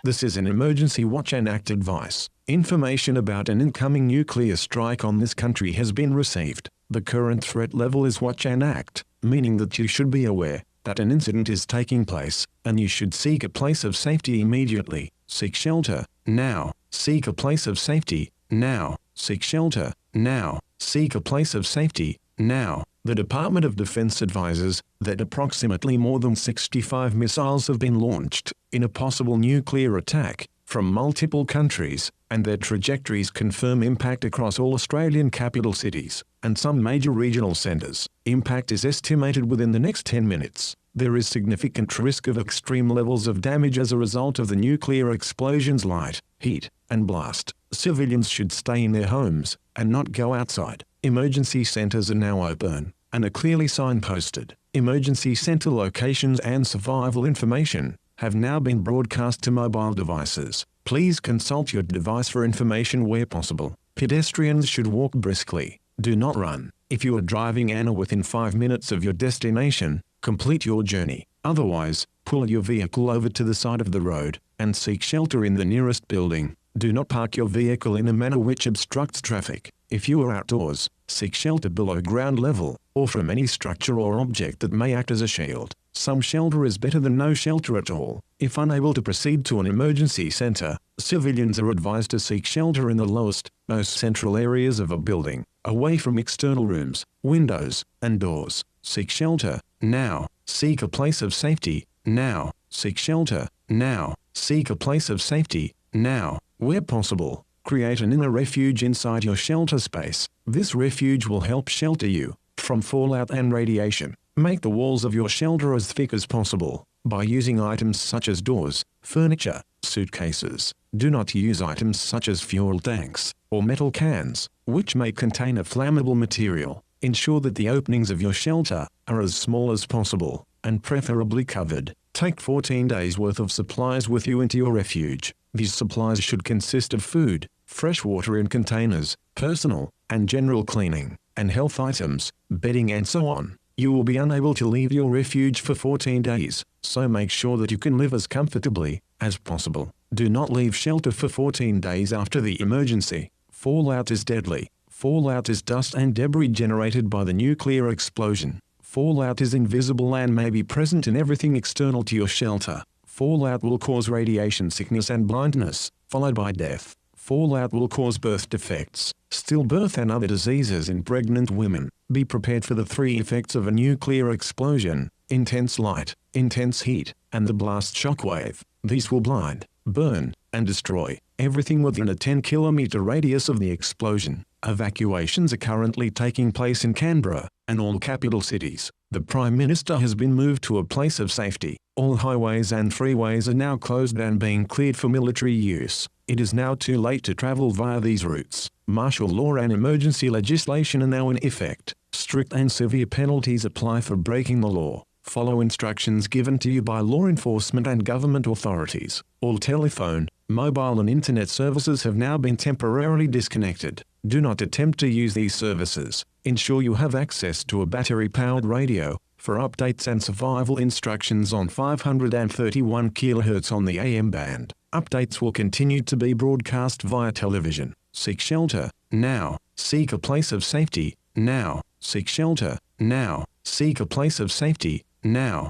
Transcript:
This is an emergency watch and act advice. Information about an incoming nuclear strike on this country has been received. The current threat level is watch and act, meaning that you should be aware that an incident is taking place, and you should seek a place of safety immediately. Seek shelter, now. Seek a place of safety, now. Seek shelter, now. Seek a place of safety, now. The Department of Defense advises that approximately more than 65 missiles have been launched in a possible nuclear attack from multiple countries, and their trajectories confirm impact across all Australian capital cities and some major regional centres. Impact is estimated within the next 10 minutes. There is significant risk of extreme levels of damage as a result of the nuclear explosion's light, heat, and blast. Civilians should stay in their homes and not go outside. Emergency centres are now open and are clearly signposted. Emergency centre locations and survival information have now been broadcast to mobile devices. Please consult your device for information where possible. Pedestrians should walk briskly. Do not run. If you are driving and are within 5 minutes of your destination, complete your journey. Otherwise, pull your vehicle over to the side of the road and seek shelter in the nearest building. Do not park your vehicle in a manner which obstructs traffic. If you are outdoors, seek shelter below ground level or from any structure or object that may act as a shield. Some shelter is better than no shelter at all. If unable to proceed to an emergency centre, civilians are advised to seek shelter in the lowest, most central areas of a building, away from external rooms, windows, and doors. Seek shelter, now. Seek a place of safety, now. Seek shelter, now. Seek a place of safety, now. Where possible, create an inner refuge inside your shelter space. This refuge will help shelter you from fallout and radiation. Make the walls of your shelter as thick as possible by using items such as doors, furniture, suitcases. Do not use items such as fuel tanks or metal cans, which may contain a flammable material. Ensure that the openings of your shelter are as small as possible and preferably covered. Take 14 days worth of supplies with you into your refuge. These supplies should consist of food, fresh water in containers, personal and general cleaning, and health items, bedding and so on. You will be unable to leave your refuge for 14 days, so make sure that you can live as comfortably as possible. Do not leave shelter for 14 days after the emergency. Fallout is deadly. Fallout is dust and debris generated by the nuclear explosion. Fallout is invisible and may be present in everything external to your shelter. Fallout will cause radiation sickness and blindness, followed by death. Fallout will cause birth defects, stillbirth and other diseases in pregnant women. Be prepared for the 3 effects of a nuclear explosion: intense light, intense heat, and the blast shockwave. These will blind, burn, and destroy everything within a 10-kilometre radius of the explosion. Evacuations are currently taking place in Canberra and all capital cities. The Prime Minister has been moved to a place of safety. All highways and freeways are now closed and being cleared for military use. It is now too late to travel via these routes. Martial law and emergency legislation are now in effect. Strict and severe penalties apply for breaking the law. Follow instructions given to you by law enforcement and government authorities. All telephone, mobile and internet services have now been temporarily disconnected. Do not attempt to use these services. Ensure you have access to a battery-powered radio for updates and survival instructions on 531 kHz on the AM band. Updates will continue to be broadcast via television. Seek shelter, now. Seek a place of safety, now. Seek shelter, now. Seek a place of safety, now.